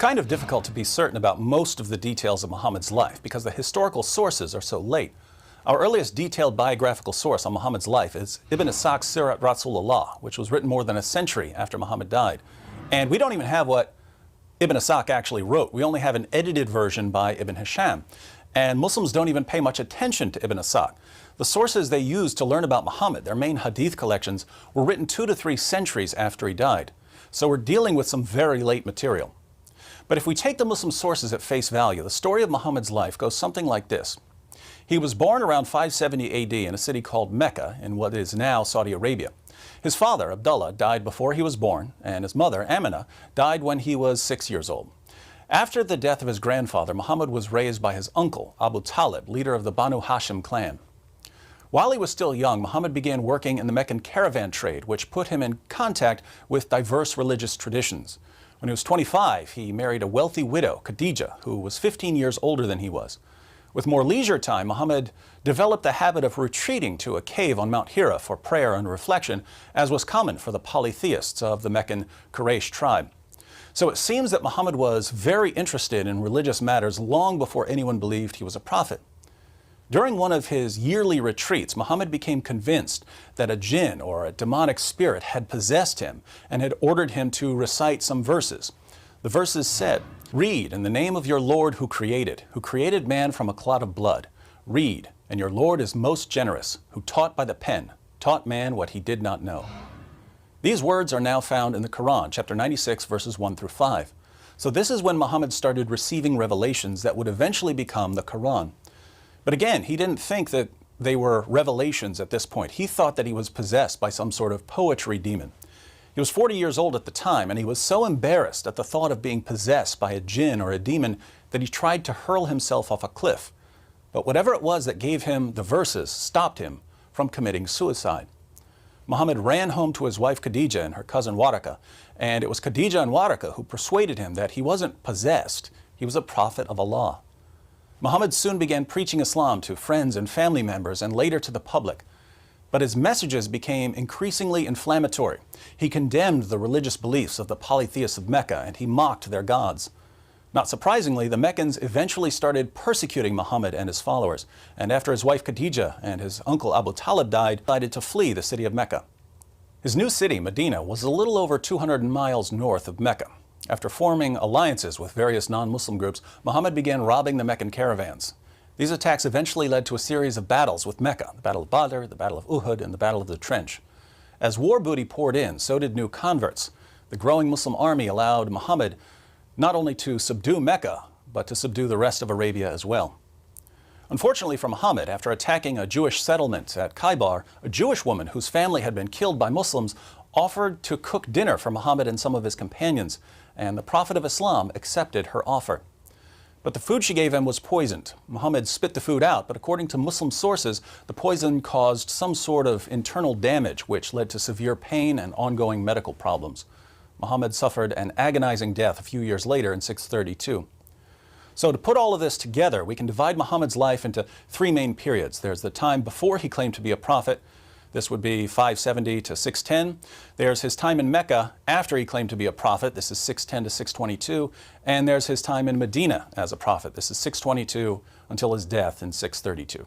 kind of difficult to be certain about most of the details of Muhammad's life because the historical sources are so late. Our earliest detailed biographical source on Muhammad's life is Ibn Ishaq's Sirat Rasulullah, which was written more than a century after Muhammad died. And we don't even have what Ibn Ishaq actually wrote. We only have an edited version by Ibn Hisham. And Muslims don't even pay much attention to Ibn Ishaq. The sources they used to learn about Muhammad, their main hadith collections, were written 2 to 3 centuries after he died. So we're dealing with some very late material. But if we take the Muslim sources at face value, the story of Muhammad's life goes something like this. He was born around 570 AD in a city called Mecca in what is now Saudi Arabia. His father, Abdullah, died before he was born, and his mother, Amina, died when he was 6 years old. After the death of his grandfather, Muhammad was raised by his uncle, Abu Talib, leader of the Banu Hashim clan. While he was still young, Muhammad began working in the Meccan caravan trade, which put him in contact with diverse religious traditions. When he was 25, he married a wealthy widow, Khadija, who was 15 years older than he was. With more leisure time, Muhammad developed the habit of retreating to a cave on Mount Hira for prayer and reflection, as was common for the polytheists of the Meccan Quraysh tribe. So it seems that Muhammad was very interested in religious matters long before anyone believed he was a prophet. During one of his yearly retreats, Muhammad became convinced that a jinn or a demonic spirit had possessed him and had ordered him to recite some verses. The verses said, "Read in the name of your Lord who created man from a clot of blood. Read, and your Lord is most generous, who taught by the pen, taught man what he did not know." These words are now found in the Quran, chapter 96, verses 1 through 5. So this is when Muhammad started receiving revelations that would eventually become the Quran. But again, he didn't think that they were revelations at this point. He thought that he was possessed by some sort of poetry demon. He was 40 years old at the time, and he was so embarrassed at the thought of being possessed by a jinn or a demon that he tried to hurl himself off a cliff. But whatever it was that gave him the verses stopped him from committing suicide. Muhammad ran home to his wife Khadija and her cousin Waraka, and it was Khadija and Waraka who persuaded him that he wasn't possessed, he was a prophet of Allah. Muhammad soon began preaching Islam to friends and family members and later to the public. But his messages became increasingly inflammatory. He condemned the religious beliefs of the polytheists of Mecca and he mocked their gods. Not surprisingly, the Meccans eventually started persecuting Muhammad and his followers, and after his wife Khadija and his uncle Abu Talib died, decided to flee the city of Mecca. His new city, Medina, was a little over 200 miles north of Mecca. After forming alliances with various non-Muslim groups, Muhammad began robbing the Meccan caravans. These attacks eventually led to a series of battles with Mecca, the Battle of Badr, the Battle of Uhud, and the Battle of the Trench. As war booty poured in, so did new converts. The growing Muslim army allowed Muhammad not only to subdue Mecca, but to subdue the rest of Arabia as well. Unfortunately for Muhammad, after attacking a Jewish settlement at Khaybar, a Jewish woman whose family had been killed by Muslims offered to cook dinner for Muhammad and some of his companions, and the Prophet of Islam accepted her offer. But the food she gave him was poisoned. Muhammad spit the food out, but according to Muslim sources, the poison caused some sort of internal damage, which led to severe pain and ongoing medical problems. Muhammad suffered an agonizing death a few years later in 632. So to put all of this together, we can divide Muhammad's life into 3 main periods. There's the time before he claimed to be a prophet. This would be 570 to 610. There's his time in Mecca after he claimed to be a prophet. This is 610 to 622. And there's his time in Medina as a prophet. This is 622 until his death in 632.